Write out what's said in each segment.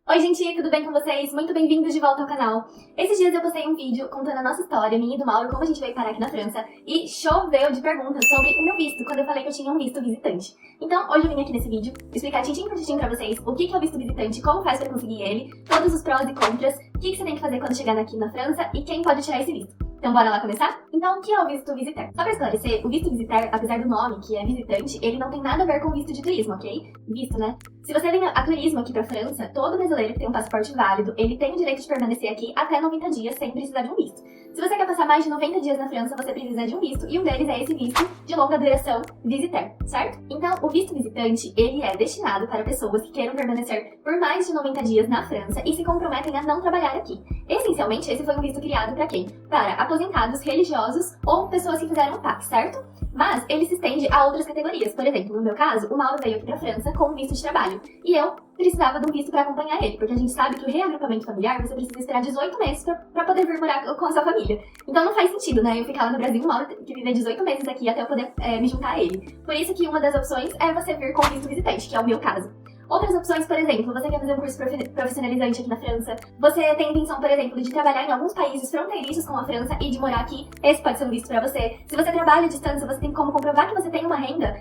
Oi gente, tudo bem com vocês? Muito bem-vindos de volta ao canal. Esses dias eu postei um vídeo contando a nossa história, minha e do Mauro, como a gente veio parar aqui na França, e choveu de perguntas sobre o meu visto, quando eu falei que eu tinha um visto visitante. Então, hoje eu vim aqui nesse vídeo explicar tintim por tintim pra vocês o que é o visto visitante, como faz pra conseguir ele, todos os prós e contras, o que você tem que fazer quando chegar aqui na França e quem pode tirar esse visto. Então bora lá começar? Então, o que é o visto visitar? Só pra esclarecer, o visto visitar, apesar do nome, que é visitante, ele não tem nada a ver com visto de turismo, ok? Visto, né? Se você vem a turismo aqui pra França, todo brasileiro que tem um passaporte válido, ele tem o direito de permanecer aqui até 90 dias sem precisar de um visto. Se você quer passar mais de 90 dias na França, você precisa de um visto, e um deles é esse visto de longa duração visitar, certo? Então, o visto visitante, ele é destinado para pessoas que queiram permanecer por mais de 90 dias na França e se comprometem a não trabalhar aqui. Essencialmente, esse foi um visto criado para quem? Para aposentados, religiosos ou pessoas que fizeram o PAC, certo? Mas ele se estende a outras categorias. Por exemplo, no meu caso, o Mauro veio aqui pra França com um visto de trabalho. E eu precisava de um visto pra acompanhar ele, porque a gente sabe que o reagrupamento familiar, você precisa esperar 18 meses pra poder vir morar com a sua família. Então não faz sentido, né? Eu ficar lá no Brasil, o Mauro que viver 18 meses aqui até eu poder me juntar a ele. Por isso que uma das opções é você vir com visto visitante, que é o meu caso. Outras opções, por exemplo, você quer fazer um curso profissionalizante aqui na França, você tem intenção, por exemplo, de trabalhar em alguns países fronteiriços com a França e de morar aqui, esse pode ser um visto pra você. Se você trabalha à distância, você tem como comprovar que você tem uma renda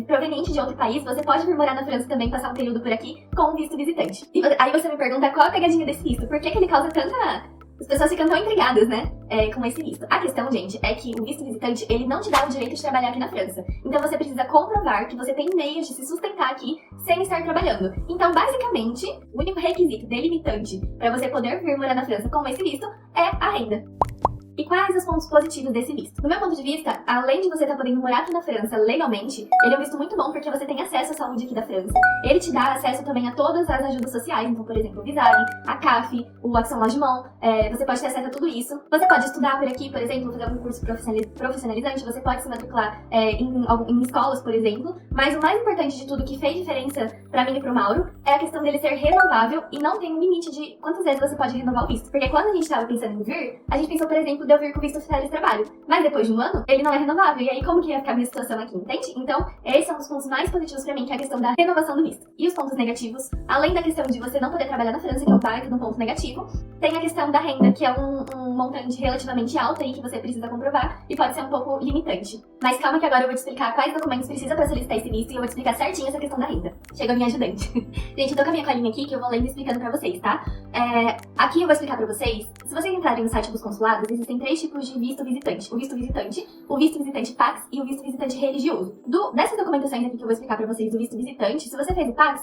proveniente de outro país, você pode vir morar na França também, passar um período por aqui com um visto visitante. E aí você me pergunta qual a pegadinha desse visto, por que ele causa tanta... As pessoas ficam tão intrigadas, né, com esse visto. A questão, gente, é que o visto visitante, ele não te dá o direito de trabalhar aqui na França. Então você precisa comprovar que você tem meios de se sustentar aqui sem estar trabalhando. Então, basicamente, o único requisito delimitante para você poder vir morar na França com esse visto é a renda. E quais os pontos positivos desse visto? Do meu ponto de vista, além de você estar podendo morar aqui na França legalmente, ele é um visto muito bom porque você tem acesso à saúde aqui da França. Ele te dá acesso também a todas as ajudas sociais, então, por exemplo, o Visale, a CAF, o Action Logement, você pode ter acesso a tudo isso. Você pode estudar por aqui, por exemplo, fazer algum curso profissionalizante, você pode se matricular em escolas, por exemplo. Mas o mais importante de tudo, que fez diferença pra mim e pro Mauro, é a questão dele ser renovável e não tem um limite de quantas vezes você pode renovar o visto. Porque quando a gente estava pensando em vir, a gente pensou, por exemplo, de eu vir com visto oficial de trabalho. Mas depois de um ano, ele não é renovável. E aí, como que ia ficar a minha situação aqui, entende? Então, esses são os pontos mais positivos pra mim, que é a questão da renovação do visto. E os pontos negativos, além da questão de você não poder trabalhar na França, que é um baita de um ponto negativo, tem a questão da renda, que é um montante relativamente alto aí, que você precisa comprovar, e pode ser um pouco limitante. Mas calma que agora eu vou te explicar quais documentos precisa pra solicitar esse visto, e eu vou te explicar certinho essa questão da renda. Chega a minha ajudante. Gente, eu tô com a minha colinha aqui, que eu vou lendo e explicando pra vocês, tá? Aqui eu vou explicar pra vocês. Se vocês entrarem no site dos consulados, existem 3 tipos de visto visitante. O visto visitante PAX e o visto visitante religioso. Dessas documentações aqui que eu vou explicar pra vocês do visto visitante, se você fez o PAX,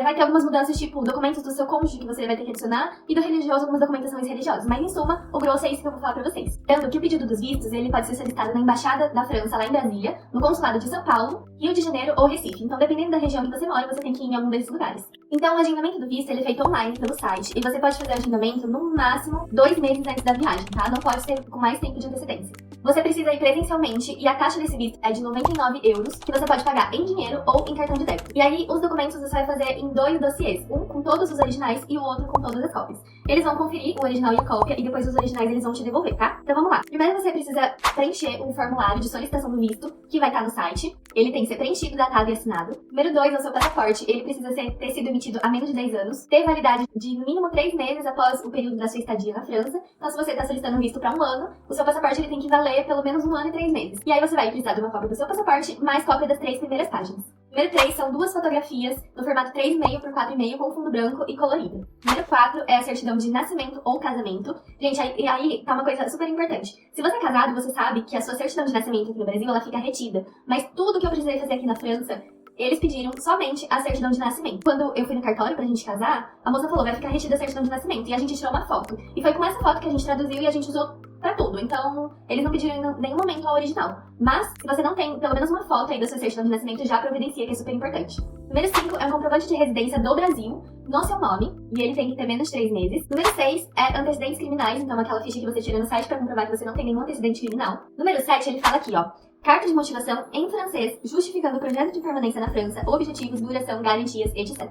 vai ter algumas mudanças, tipo documentos do seu cônjuge que você vai ter que adicionar, e do religioso algumas documentações religiosas. Mas em suma, o grosso é isso que eu vou falar pra vocês. Tanto que o pedido dos vistos, ele pode ser solicitado na Embaixada da França, lá em Brasília, no Consulado de São Paulo, Rio de Janeiro ou Recife. Então, dependendo da região que você mora, você tem que ir em algum desses lugares. Então, o agendamento do visto, ele é feito online pelo site, e você pode fazer o agendamento no máximo 2 meses antes da viagem, tá? Não pode ser com mais tempo de antecedência. Você precisa ir presencialmente e a taxa desse visto é de 99 euros, que você pode pagar em dinheiro ou em cartão de débito. E aí, os documentos você vai fazer em 2 dossiês, um com todos os originais e o outro com todas as cópias. Eles vão conferir o original e a cópia e depois os originais eles vão te devolver, tá? Então vamos lá. Primeiro você precisa preencher um formulário de solicitação do visto, que vai estar no site. Ele tem que ser preenchido, datado e assinado. Número 2 é o seu passaporte. Ele precisa ter sido emitido há menos de 10 anos, ter validade de no mínimo 3 meses após o período da sua estadia na França. Então se você está solicitando um visto para um ano, o seu passaporte ele tem que valer pelo menos 1 ano e 3 meses. E aí você vai precisar de uma cópia do seu passaporte, mais cópia das 3 primeiras páginas. Número 3 são 2 fotografias no formato 3,5 por 4,5 com fundo branco e colorido. Número 4 é a certidão de nascimento ou casamento. Gente, aí tá uma coisa super importante. Se você é casado, você sabe que a sua certidão de nascimento aqui no Brasil, ela fica retida. Mas tudo que eu precisei fazer aqui na França, eles pediram somente a certidão de nascimento. Quando eu fui no cartório pra gente casar, a moça falou, vai ficar retida a certidão de nascimento. E a gente tirou uma foto. E foi com essa foto que a gente traduziu e a gente usou pra tudo. Então, eles não pediram em nenhum momento a original. Mas, se você não tem pelo menos uma foto aí da sua certidão de nascimento, já providencia, que é super importante. Número 5 é um comprovante de residência do Brasil, no seu nome, e ele tem que ter menos de 3 meses. Número 6 é antecedentes criminais, então aquela ficha que você tira no site pra comprovar que você não tem nenhum antecedente criminal. Número 7, ele fala aqui, ó. Carta de motivação em francês, justificando o projeto de permanência na França, objetivos, duração, garantias, etc.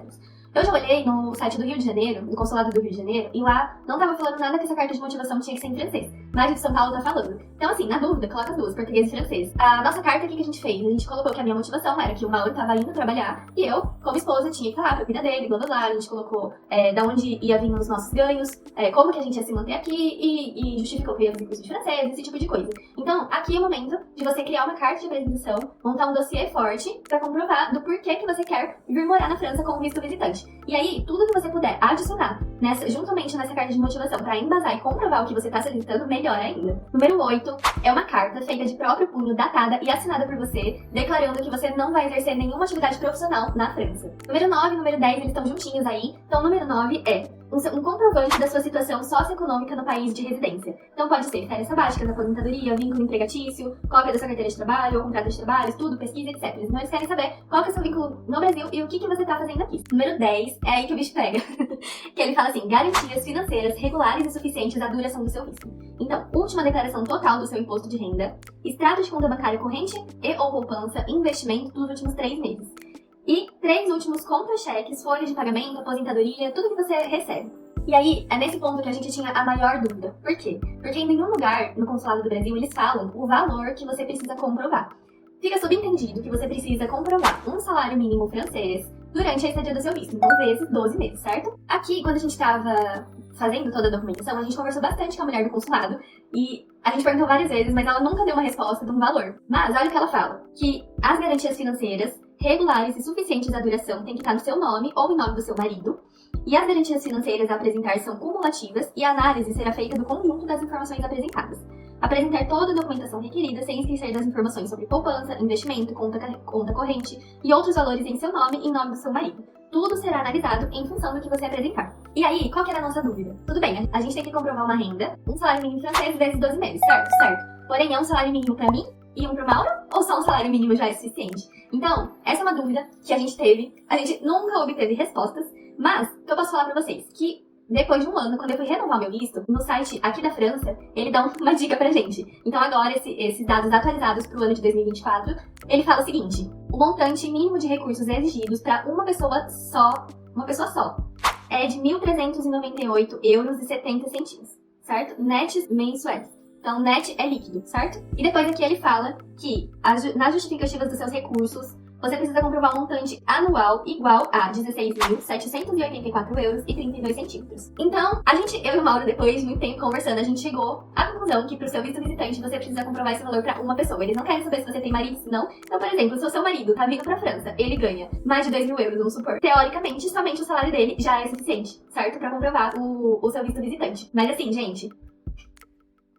Eu já olhei no site do Rio de Janeiro, no consulado do Rio de Janeiro, e lá não tava falando nada que essa carta de motivação tinha que ser em francês. Mas de São Paulo tá falando. Então assim, na dúvida, coloca as duas, português e francês. A nossa carta, o que a gente fez? A gente colocou que a minha motivação era que o Mauro tava indo trabalhar e eu, como esposa, tinha que falar pra cuidar dele, blá blá blá. A gente colocou da onde ia vir os nossos ganhos, como que a gente ia se manter aqui e justificou que ia fazer curso de francês, esse tipo de coisa. Então, aqui é o momento de você criar uma carta de apresentação, montar um dossiê forte pra comprovar do porquê que você quer vir morar na França com visto visitante. E aí, tudo que você puder adicionar juntamente nessa carta de motivação pra embasar e comprovar o que você tá solicitando, melhor ainda. Número 8 é uma carta feita de próprio punho, datada e assinada por você, declarando que você não vai exercer nenhuma atividade profissional na França. Número 9 e número 10, eles estão juntinhos aí. Então, número 9 é um comprovante da sua situação socioeconômica no país de residência. Então pode ser férias sabáticas, aposentadoria, vínculo empregatício, cópia da sua carteira de trabalho, ou contrato de trabalho, estudo, pesquisa, etc. Então eles querem saber qual que é o seu vínculo no Brasil e o que você tá fazendo aqui. Número 10, é aí que o bicho pega. Que ele fala assim, garantias financeiras regulares e suficientes à duração do seu visto. Então, última declaração total do seu imposto de renda, extrato de conta bancária corrente e ou poupança, investimento dos últimos 3 meses. E 3 últimos contra-cheques, folhas de pagamento, aposentadoria, tudo que você recebe. E aí, é nesse ponto que a gente tinha a maior dúvida. Por quê? Porque em nenhum lugar no consulado do Brasil eles falam o valor que você precisa comprovar. Fica subentendido que você precisa comprovar um salário mínimo francês durante a estadia do seu visto, então vezes 12 meses, certo? Aqui, quando a gente tava fazendo toda a documentação, a gente conversou bastante com a mulher do consulado e a gente perguntou várias vezes, mas ela nunca deu uma resposta de um valor. Mas olha o que ela fala, que as garantias financeiras regulares e suficientes à duração têm que estar no seu nome ou em nome do seu marido, e as garantias financeiras a apresentar são cumulativas e a análise será feita do conjunto das informações apresentadas. Apresentar toda a documentação requerida sem esquecer das informações sobre poupança, investimento, conta corrente e outros valores em seu nome e em nome do seu marido. Tudo será analisado em função do que você apresentar. E aí, qual que era a nossa dúvida? Tudo bem, a gente tem que comprovar uma renda, um salário mínimo francês vezes 12 meses, certo? Certo. Porém, é um salário mínimo pra mim e um pro Mauro? Ou só um salário mínimo já é suficiente? Então, essa é uma dúvida que a gente teve. A gente nunca obteve respostas, mas o que eu posso falar pra vocês? Que depois de um ano, quando eu fui renovar meu visto, no site aqui da França, ele dá uma dica pra gente. Então agora, esses dados atualizados pro ano de 2024, ele fala o seguinte: o montante mínimo de recursos exigidos pra uma pessoa só, é de 1.398 euros e 70 centavos, certo? Nets mensuais. Então, net é líquido, certo? E depois aqui ele fala que nas justificativas dos seus recursos, você precisa comprovar um montante anual igual a 16.784 euros e 32 centímetros. Então, eu e o Mauro, depois de muito tempo conversando, a gente chegou à conclusão que pro seu visto visitante você precisa comprovar esse valor pra uma pessoa. Eles não querem saber se você tem marido, se não. Então, por exemplo, se o seu marido tá vindo pra França, ele ganha mais de 2.000 euros, vamos supor. Teoricamente, somente o salário dele já é suficiente, certo? Pra comprovar o seu visto visitante. Mas assim, gente,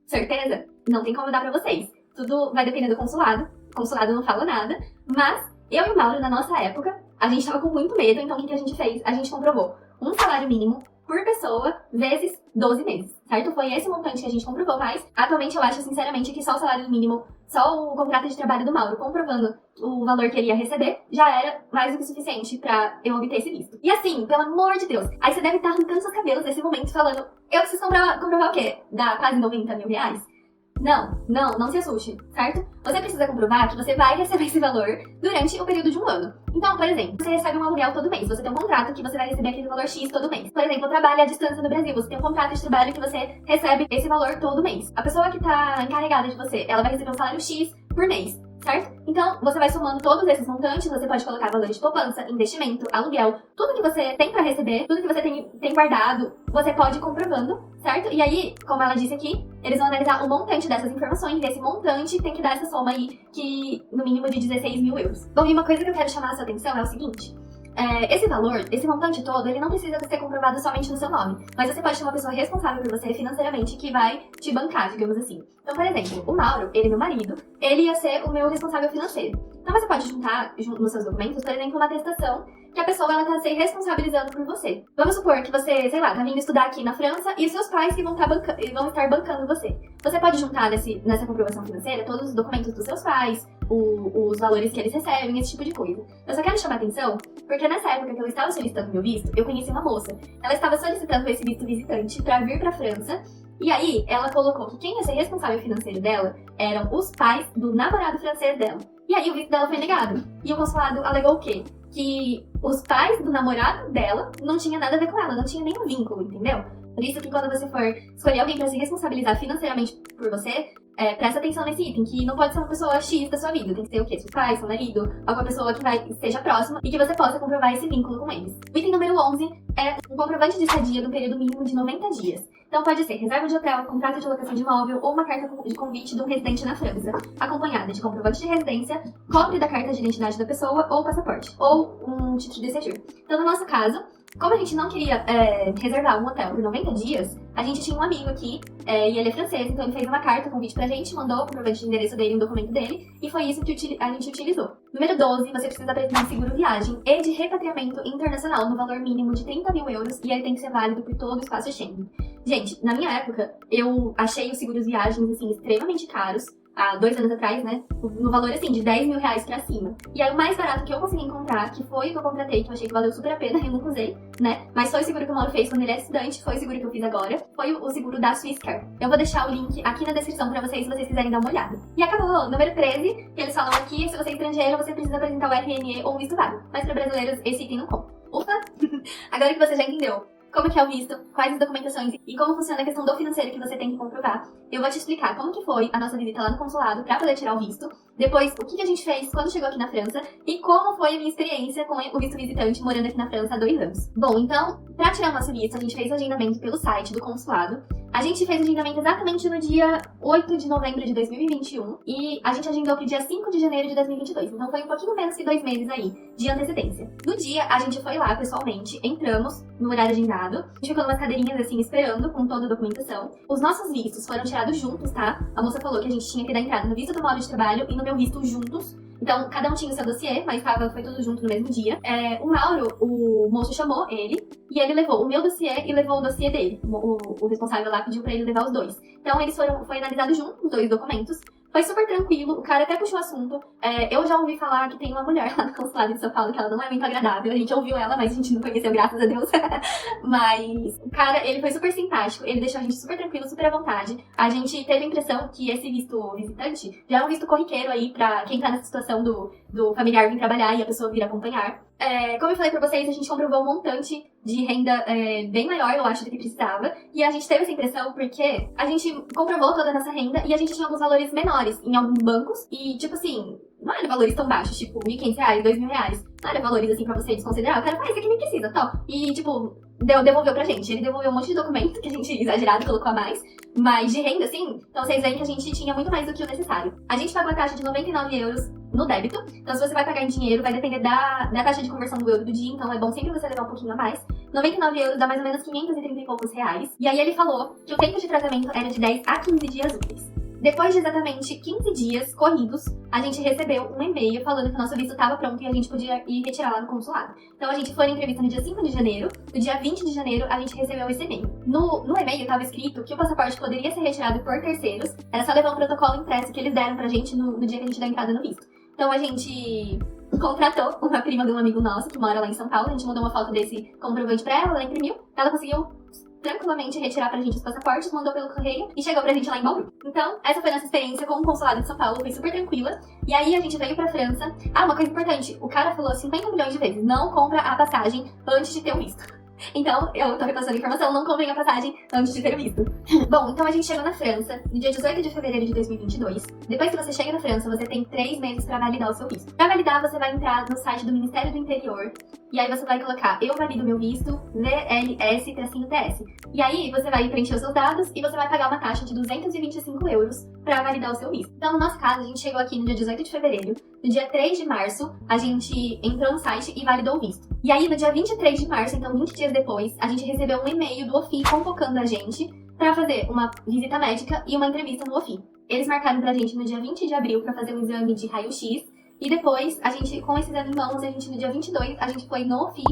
certeza? Não tem como dar pra vocês. Tudo vai depender do consulado. O consulado não fala nada, mas eu e o Mauro, na nossa época, a gente tava com muito medo, então o que a gente fez? A gente comprovou um salário mínimo por pessoa vezes 12 meses, certo? Foi esse o montante que a gente comprovou, mas atualmente eu acho, sinceramente, que só o salário mínimo, só o contrato de trabalho do Mauro comprovando o valor que ele ia receber, já era mais do que suficiente pra eu obter esse visto. E assim, pelo amor de Deus, aí você deve estar arrancando seus cabelos nesse momento falando, eu preciso comprovar o quê? Dá quase 90 mil reais? Não se assuste, certo? Você precisa comprovar que você vai receber esse valor durante o período de um ano. Então, por exemplo, você recebe um aluguel todo mês, você tem um contrato que você vai receber aquele valor X todo mês. Por exemplo, trabalha à distância no Brasil, você tem um contrato de trabalho que você recebe esse valor todo mês. A pessoa que tá encarregada de você, ela vai receber um salário X por mês, certo? Então, você vai somando todos esses montantes, você pode colocar valores de poupança, investimento, aluguel, tudo que você tem pra receber, tudo que você tem guardado, você pode ir comprovando, certo? E aí, como ela disse aqui, eles vão analisar o montante dessas informações, e esse montante tem que dar essa soma aí, que no mínimo de 16 mil euros. Bom, e uma coisa que eu quero chamar a sua atenção é o seguinte: esse valor, esse montante todo, ele não precisa ser comprovado somente no seu nome, mas você pode ter uma pessoa responsável por você financeiramente que vai te bancar, digamos assim. Então, por exemplo, o Mauro, ele é meu marido, ele ia ser o meu responsável financeiro. Então você pode juntar nos seus documentos, por exemplo, uma atestação que a pessoa ela tá se responsabilizando por você. Vamos supor que você, sei lá, tá vindo estudar aqui na França e os seus pais que vão estar bancando você. Você pode juntar nessa comprovação financeira todos os documentos dos seus pais, os valores que eles recebem, esse tipo de coisa. Eu só quero chamar atenção porque nessa época que eu estava solicitando meu visto, eu conheci uma moça. Ela estava solicitando esse visto visitante pra vir pra França. E aí, ela colocou que quem ia ser responsável financeiro dela eram os pais do namorado francês dela. E aí, o visto dela foi negado. E o consulado alegou o quê? Que os pais do namorado dela não tinha nada a ver com ela, não tinha nenhum vínculo, entendeu? Por isso que quando você for escolher alguém pra se responsabilizar financeiramente por você, presta atenção nesse item, que não pode ser uma pessoa X da sua vida. Tem que ser o quê? Seu pai, seu marido, alguma pessoa que esteja próxima e que você possa comprovar esse vínculo com eles. O item número 11 é um comprovante de estadia do período mínimo de 90 dias. Então pode ser reserva de hotel, contrato de locação de imóvel ou uma carta de convite de um residente na França, acompanhada de comprovante de residência, cópia da carta de identidade da pessoa ou passaporte, ou um título de séjour. Então no nosso caso, como a gente não queria reservar um hotel por 90 dias, a gente tinha um amigo aqui, e ele é francês, então ele fez uma carta, convite pra gente, mandou o comprovante de endereço dele, um documento dele, e foi isso que a gente utilizou. Número 12, você precisa apresentar um seguro viagem e de repatriamento internacional no valor mínimo de 30 mil euros, e ele tem que ser válido por todo o espaço Schengen. Gente, na minha época, eu achei os seguros viagens, assim, extremamente caros, há 2 anos atrás, né, no valor, assim, de 10 mil reais pra cima. E aí o mais barato que eu consegui encontrar, que foi o que eu contratei, que eu achei que valeu super a pena, eu nunca usei, né, mas foi o seguro que o Mauro fez quando ele era estudante, foi o seguro que eu fiz agora, foi o seguro da Swisscare. Eu vou deixar o link aqui na descrição pra vocês, se vocês quiserem dar uma olhada. E acabou, número 13, que eles falam aqui, se você é estrangeiro, você precisa apresentar o RNE ou o visto válido. Mas para brasileiros, esse item não conta. Ufa! Agora que você já entendeu como que é o visto, quais as documentações e como funciona a questão do financeiro que você tem que comprovar, eu vou te explicar como que foi a nossa visita lá no consulado pra poder tirar o visto, depois o que a gente fez quando chegou aqui na França e como foi a minha experiência com o visto visitante morando aqui na França há 2 anos. Bom, então, pra tirar o nosso visto, a gente fez o agendamento pelo site do consulado. A gente fez o agendamento exatamente no dia 8 de novembro de 2021 e a gente agendou pro dia 5 de janeiro de 2022, então foi um pouquinho menos que 2 meses aí de antecedência. No dia, a gente foi lá pessoalmente, entramos no horário agendado, a gente ficou umas cadeirinhas assim esperando com toda a documentação. Os nossos vistos foram tirados juntos, tá? A moça falou que a gente tinha que dar entrada no visto do Mauro de trabalho e no meu visto juntos. Então, cada um tinha o seu dossiê, mas foi tudo junto no mesmo dia. O Mauro, o moço chamou ele, e ele levou o meu dossiê e levou o dossiê dele. O responsável lá pediu pra ele levar os dois. Então, foi analisado junto, os 2 documentos. Foi super tranquilo, o cara até puxou o assunto. Eu já ouvi falar que tem uma mulher lá no consulado de São Paulo que ela não é muito agradável. A gente ouviu ela, mas a gente não conheceu, graças a Deus. Mas o cara, ele foi super simpático, ele deixou a gente super tranquilo, super à vontade. A gente teve a impressão que esse visto visitante já é um visto corriqueiro aí pra quem tá nessa situação do familiar vir trabalhar e a pessoa vir acompanhar. Como eu falei pra vocês, a gente comprovou um montante de renda bem maior, eu acho, do que precisava. E a gente teve essa impressão porque a gente comprovou toda a nossa renda e a gente tinha alguns valores menores em alguns bancos. E, tipo assim, não eram valores tão baixos, tipo R$1.500, R$2.000. Não eram valores, assim, pra você desconsiderar. O cara fala, isso aqui nem precisa, tal. E, tipo, devolveu pra gente. Ele devolveu um monte de documento que a gente, exagerado, colocou a mais. Mas de renda, assim, então vocês veem que a gente tinha muito mais do que o necessário. A gente pagou a taxa de 99 euros no débito. Então, se você vai pagar em dinheiro, vai depender da taxa de conversão do euro do dia. Então, é bom sempre você levar um pouquinho a mais. 99 euros dá mais ou menos 530 e poucos reais. E aí, ele falou que o tempo de tratamento era de 10 a 15 dias úteis. Depois de exatamente 15 dias corridos, a gente recebeu um e-mail falando que o nosso visto estava pronto e a gente podia ir retirar lá no consulado. Então, a gente foi na entrevista no dia 5 de janeiro. No dia 20 de janeiro, a gente recebeu esse e-mail. No e-mail estava escrito que o passaporte poderia ser retirado por terceiros. Era só levar um protocolo impresso que eles deram pra gente no dia que a gente deu entrada no visto. Então, a gente contratou uma prima de um amigo nosso que mora lá em São Paulo. A gente mandou uma foto desse comprovante pra ela imprimiu. Ela conseguiu tranquilamente retirar pra gente os passaportes, mandou pelo correio e chegou pra gente lá em Bauru. Então, essa foi a nossa experiência com o consulado de São Paulo, foi super tranquila. E aí a gente veio pra França. Uma coisa importante, o cara falou 50 milhões de vezes, não compra a passagem antes de ter o visto. Então, eu tô repassando a informação, não comprem a passagem antes de ter o visto. Bom, então a gente chegou na França no dia 18 de fevereiro de 2022. Depois que você chega na França, você tem 3 meses pra validar o seu visto. Pra validar, você vai entrar no site do Ministério do Interior e aí você vai colocar eu valido meu visto, VLS-TS. E aí você vai preencher os seus dados e você vai pagar uma taxa de 225 euros pra validar o seu visto. Então, no nosso caso, a gente chegou aqui no dia 18 de fevereiro. No dia 3 de março, a gente entrou no site e validou o visto. E aí, no dia 23 de março, então 20 dias depois, a gente recebeu um e-mail do OFI convocando a gente pra fazer uma visita médica e uma entrevista no OFI. Eles marcaram pra gente no dia 20 de abril pra fazer um exame de raio-x. E depois, a gente, com esse exame em mãos, a gente, no dia 22, a gente foi no OFI.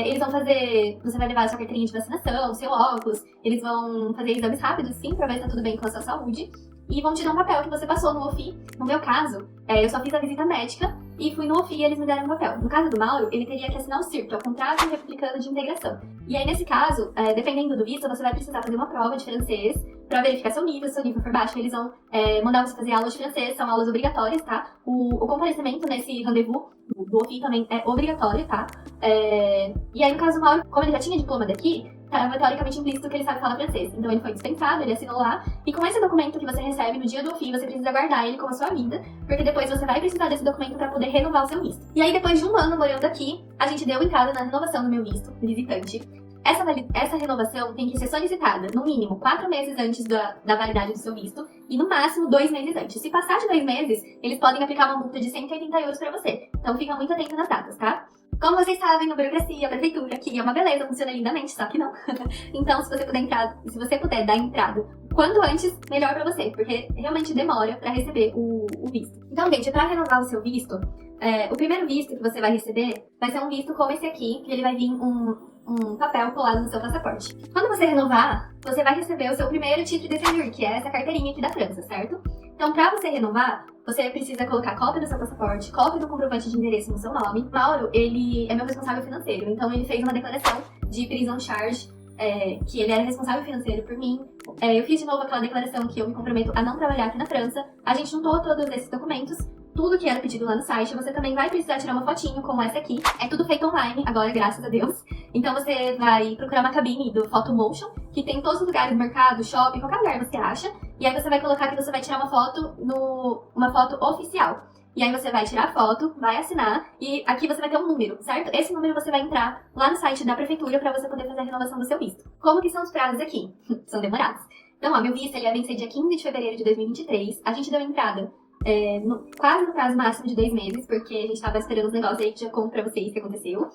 Eles vão fazer, você vai levar a sua carteirinha de vacinação, seu óculos. Eles vão fazer exames rápidos, sim, pra ver se tá tudo bem com a sua saúde. E vão te dar um papel que você passou no OFI. No meu caso, eu só fiz a visita médica e fui no OFI e eles me deram um papel. No caso do Mauro, ele teria que assinar o CIRP, que é o Contrato Republicano de Integração. E aí, nesse caso, dependendo do visto, você vai precisar fazer uma prova de francês, pra verificar seu nível. Se seu nível for baixo, eles vão mandar você fazer aulas de francês, são aulas obrigatórias, tá? O comparecimento nesse rendezvous do OFI também é obrigatório, tá? E aí, no caso do Mauro, como ele já tinha diploma daqui, estava teoricamente implícito que ele sabe falar francês. Então ele foi dispensado, ele assinou lá. E com esse documento que você recebe no dia do OFI, você precisa guardar ele como a sua vida, porque depois você vai precisar desse documento para poder renovar o seu visto. E aí, depois de um ano morando aqui, a gente deu entrada na renovação do meu visto, visitante. Essa renovação tem que ser solicitada, no mínimo, 4 meses antes da validade do seu visto e, no máximo, 2 meses antes. Se passar de 2 meses, eles podem aplicar uma multa de 180 euros para você. Então, fica muito atento nas datas, tá? Como vocês sabem, a burocracia, a prefeitura aqui é uma beleza, funciona lindamente, só que não. Então, se você puder dar entrada quanto antes, melhor pra você, porque realmente demora pra receber o visto. Então, gente, pra renovar o seu visto, o primeiro visto que você vai receber vai ser um visto como esse aqui, que ele vai vir um papel colado no seu passaporte. Quando você renovar, você vai receber o seu primeiro título de séjour, que é essa carteirinha aqui da França, certo? Então, pra você renovar, você precisa colocar cópia do seu passaporte, cópia do comprovante de endereço no seu nome. Mauro, ele é meu responsável financeiro, então ele fez uma declaração de prison charge, que ele era responsável financeiro por mim. Eu fiz de novo aquela declaração que eu me comprometo a não trabalhar aqui na França. A gente juntou todos esses documentos, tudo que era pedido lá no site. Você também vai precisar tirar uma fotinho como essa aqui. É tudo feito online agora, graças a Deus. Então você vai procurar uma cabine do Photomotion, que tem em todos os lugares, mercado, shopping, qualquer lugar você acha. E aí você vai colocar que você vai tirar uma foto oficial. E aí você vai tirar a foto, vai assinar, e aqui você vai ter um número, certo? Esse número você vai entrar lá no site da prefeitura pra você poder fazer a renovação do seu visto. Como que são os prazos aqui? São demorados. Então, ó, meu visto ele vai vencer dia 15 de fevereiro de 2023. A gente deu entrada quase no prazo máximo de 2 meses, porque a gente tava esperando os negócios aí que já conto pra vocês que aconteceu.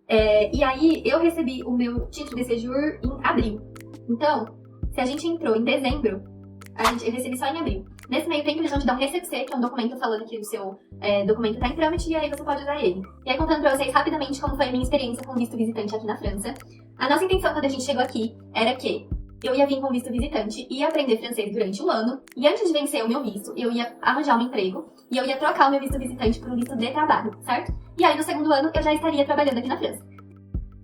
E aí eu recebi o meu título de séjour em abril. Então, se a gente entrou em dezembro, eu recebi só em abril. Nesse meio tempo, eles vão te dar um récépissé, que é um documento falando que o seu documento tá em trâmite, e aí você pode usar ele. E aí, contando pra vocês rapidamente como foi a minha experiência com visto visitante aqui na França. A nossa intenção quando a gente chegou aqui era que eu ia vir com visto visitante, ia aprender francês durante um ano, e antes de vencer o meu visto, eu ia arranjar um emprego, e eu ia trocar o meu visto visitante por um visto de trabalho, certo? E aí, no segundo ano, eu já estaria trabalhando aqui na França.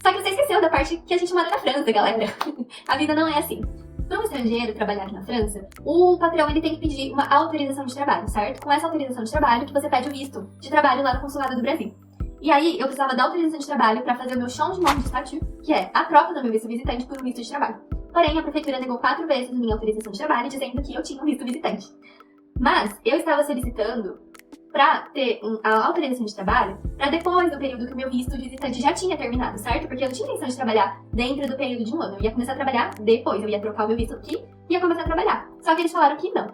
Só que você esqueceu da parte que a gente mora na França, galera. A vida não é assim. Para um estrangeiro trabalhar aqui na França, o patrão ele tem que pedir uma autorização de trabalho, certo? Com essa autorização de trabalho que você pede o visto de trabalho lá no consulado do Brasil. E aí, eu precisava da autorização de trabalho para fazer o meu changement de statut, que é a troca do meu visto visitante por um visto de trabalho. Porém, a prefeitura negou 4 vezes a minha autorização de trabalho, dizendo que eu tinha um visto visitante. Mas, eu estava solicitando para ter a autorização de trabalho para depois do período que o meu visto visitante já tinha terminado, certo? Porque eu não tinha intenção de trabalhar dentro do período de um ano. Eu ia começar a trabalhar depois. Eu ia trocar o meu visto aqui e ia começar a trabalhar. Só que eles falaram que não.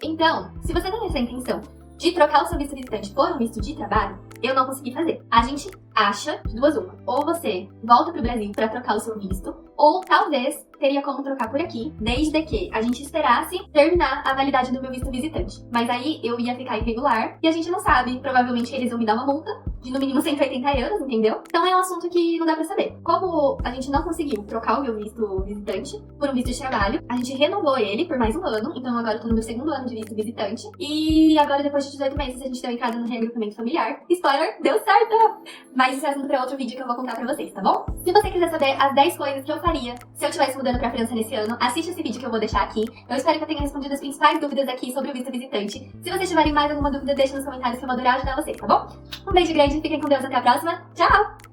Então, se você tem essa intenção de trocar o seu visto visitante por um visto de trabalho, eu não consegui fazer. A gente acha de duas uma. Ou você volta pro Brasil para trocar o seu visto, ou talvez teria como trocar por aqui, desde que a gente esperasse terminar a validade do meu visto visitante. Mas aí eu ia ficar irregular e a gente não sabe. Provavelmente eles vão me dar uma multa de no mínimo 180 euros, entendeu? Então é um assunto que não dá pra saber. Como a gente não conseguiu trocar o meu visto visitante por um visto de trabalho, a gente renovou ele por mais um ano. Então agora eu tô no meu segundo ano de visto visitante. E agora, depois de 18 meses, a gente deu entrada no reagrupamento familiar. Spoiler, deu certo! Mas isso é assunto pra outro vídeo que eu vou contar pra vocês, tá bom? Se você quiser saber as 10 coisas que eu faria se eu estivesse mudando pra França nesse ano, assiste esse vídeo que eu vou deixar aqui. Eu espero que eu tenha respondido as principais dúvidas aqui sobre o visto visitante. Se vocês tiverem mais alguma dúvida, deixa nos comentários que eu vou adorar ajudar vocês, tá bom? Um beijo grande, fiquem com Deus, até a próxima. Tchau!